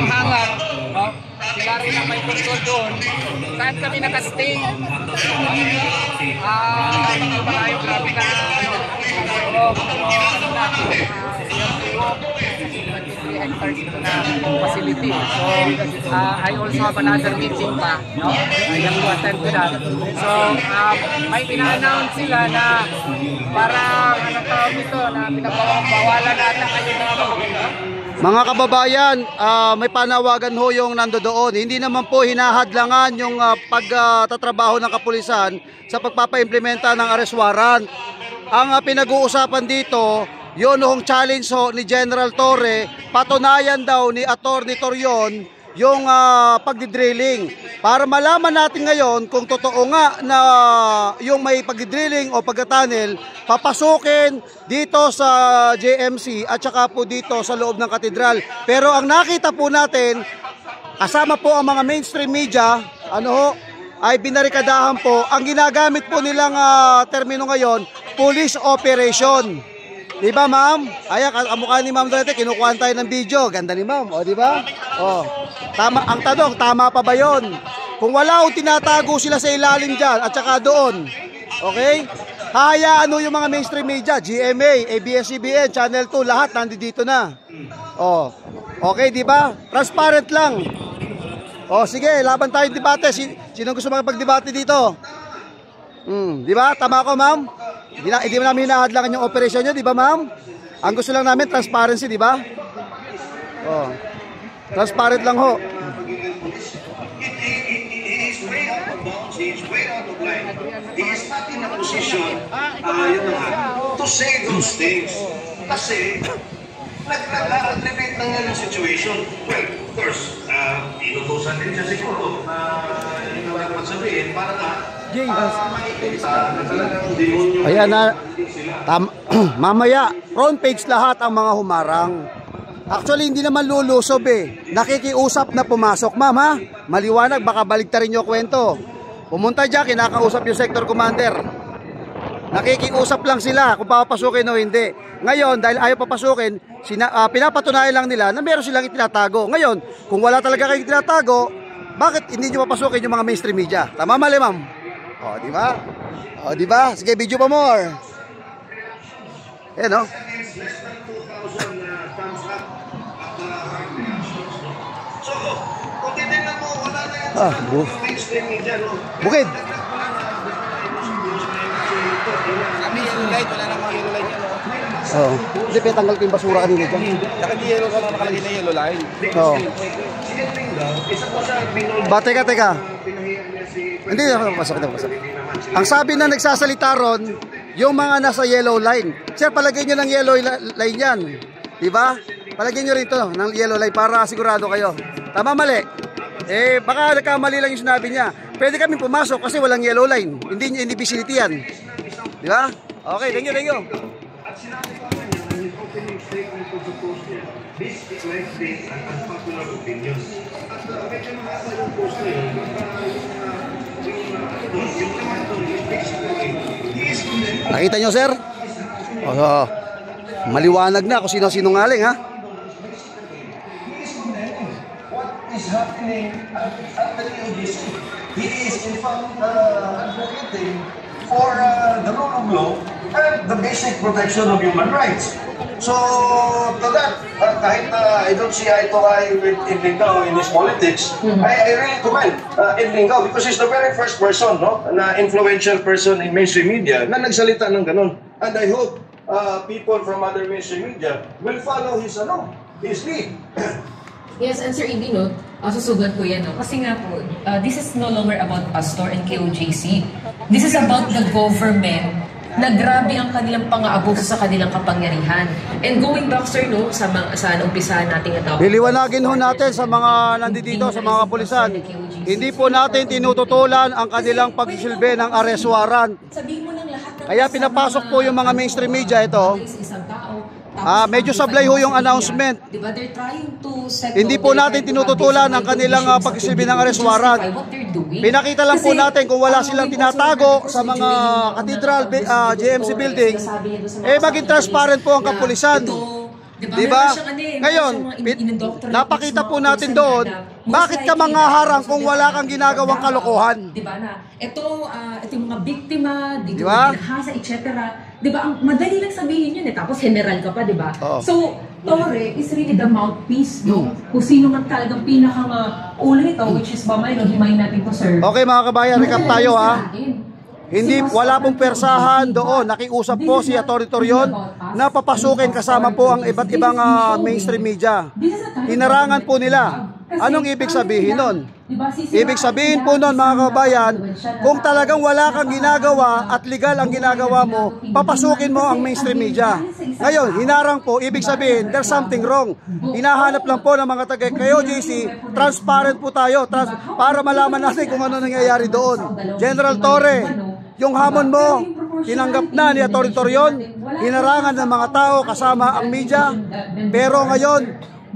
hangar, no? Sila rin ang may control doon. Saan kami nakastay? Malayo, grabe na. Hectares na facility. So, I also have another meeting pa. No? I have to attend to that. So, may pina-announce sila na parang anong tawag nito na pinabawalan natin kayo dito. Mga kababayan, may panawagan ho yung nando doon. Hindi naman po hinahadlangan yung pagtatrabaho ng kapulisan sa pagpapaimplementa ng arrest warrant. Ang pinag-uusapan dito, yun hong challenge ho ni General Torre, patunayan daw ni Attorney Torion yung pagdidrilling. Para malaman natin ngayon kung totoo nga na yung may pagdidrilling o pagkatunnel, papasukin dito sa JMC at saka po dito sa loob ng katedral. Pero ang nakita po natin, kasama po ang mga mainstream media, ay binarikadahan po. Ang ginagamit po nilang termino ngayon, police operation. Diba ma'am? Ayan, kamukha ni ma'am dati, kinukuhaan tayo ng video. Ganda ni ma'am, o diba? O, tama, ang tanong, tama pa ba yon? Kung wala o tinatago sila sa ilalim dyan at saka doon, okay? Hayaan yung mga mainstream media, GMA, ABS-CBN, Channel 2, lahat nandito na. O, okay diba? Transparent lang. O sige, laban tayo debate. Sino gusto makapag-debate dito? Diba? Tama ko ma'am? Hindi namin hinahadlangan yung operation nyo, di ba ma'am? Ang gusto lang namin, transparency, di ba? Oh. Transparent lang ho. He is not in a position to say those things. Kasi, nag-relate lang yan yung situation. Well, of course, inutusan din siya siguro yung dapat sabihin para na ayan na, mamaya front page lahat ang mga humarang. Actually hindi naman lulusob nakikiusap na pumasok ma'am ha, maliwanag baka baligtarin nyo kwento. Pumunta dyan, kinakausap yung sector commander, nakikiusap lang sila kung papasukin o hindi. Ngayon dahil ayaw papasukin, pinapatunayan lang nila na meron silang itinatago. Ngayon kung wala talaga kayong itinatago, bakit hindi nyo papasukin yung mga mainstream media? Tama mali ma'am? O, di ba? O, di ba? Sige, video pa more. Ayan, no? So, kung titignan mo, wala na yung mainstream media, no? Bukid. Kami yellow light, wala namang yellow light yan, no? Oo. Hindi, tanggal ko yung basura kanina dyan. Naka-yellow ka lang, nakalagay na yellow light. Oo. Ba, teka. Hindi, pasok. Ang sabi na nagsasalita ron, yung mga nasa yellow line. Sir, palagay nyo ng yellow line yan. Diba? Palagay nyo rito ng yellow line para sigurado kayo. Tama, mali? Baka nagkamali lang yung sinabi niya. Pwede kami pumasok kasi walang yellow line. Hindi facility yan. Diba? Okay, thank you. At sinabi ko naman yan, yung opening statement to the post niya, this is likely an unpopular opinion. At medyo nakasa yung post na yun, yung naman doon, yung basically, he is condemned. Nakita nyo, sir? Maliwanag na kung sino-sino ngaling, ha? What is happening at the UDC? He is in fact advocating for the rule of law and the basic protection of human rights. So, to that, kahit I don't see eye to eye with Inlingao in his politics, I really commend Inlingao because he's the very first person, no, na influential person in mainstream media na nagsalita ng ganun. And I hope people from other mainstream media will follow his lead. Yes, and Sir Ibi, no, susugat ko yan, no? Kasi nga po, this is no longer about Pastor and KOJC. This is about the government na grabe ang kanilang pang-aabuso sa kanilang kapangyarihan. And going back, sir, no, sa umpisahan nating ito. Liliwanagin ho natin sa mga nandito, sa mga kapulisan. Hindi po natin tinututulan ang kanilang pagsisilbi ng arrest warrant. Kaya pinapasok po yung mga mainstream media ito. Medyo sablay ho yung announcement. Hindi po natin tinututulan ang kanilang pagsisilbi ng arrest warrant. Pinakita lang po natin kung wala silang tinatago sa mga cathedral, JMC building, maging transparent po ang kapulisan. Diba? Di ba? Meron siyang ano eh, Ngayon, meron siyang mga in-indoctrinate napakita po mga natin person doon, na bakit ka most likely manghaharang na- kung wala kang ginagawang kalokohan? Di ba na? Ito yung mga biktima, dito Di ba? binahasa, etc. Di ba? Ang madali lang sabihin yun eh. Tapos general ka pa, di ba? Oo. So, Torre is really the mouthpiece, no? Kung sino man talagang pinakang ulo nito, which is Bamay, no? Himayin natin to, sir. Okay mga kabayan, recap tayo ha. Hindi, Sinasabi wala pong ng persahan PBB, doon. Nakiusap this po is si not Atty. Torion about us. na papasukin kasama po ang iba't ibang mainstream media. Hinarangan po nila. Anong ibig sabihin nun? Ibig sabihin po nun mga kabayan, kung talagang wala kang ginagawa at legal ang ginagawa mo, papasukin mo ang mainstream media. Ngayon, hinarang po, ibig sabihin, there's something wrong. Hinahanap lang po ng mga taga kayo, JC, transparent po tayo para malaman natin kung ano nangyayari doon. General Torre, yung hamon mo, tinanggap na ni Atty. Torion, hinarangan ng mga tao kasama ang media, pero ngayon,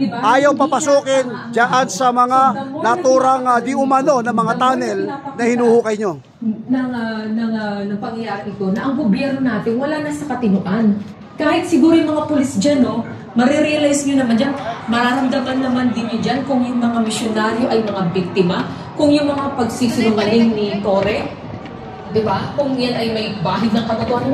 ayaw papasukin dyan sa mga naturang di umano ng mga tunnel na hinuhukay nyo. Ng pangyayari ito, na ang gobyerno natin wala na sa katinuan. Kahit siguro yung mga pulis dyan, no, marirealize nyo naman dyan, mararamdaman naman din nyo dyan kung yung mga misyonaryo ay mga biktima, kung yung mga pagsisinungaling ni Torre, di ba? Kung yan ay may bahid ng katotohanan.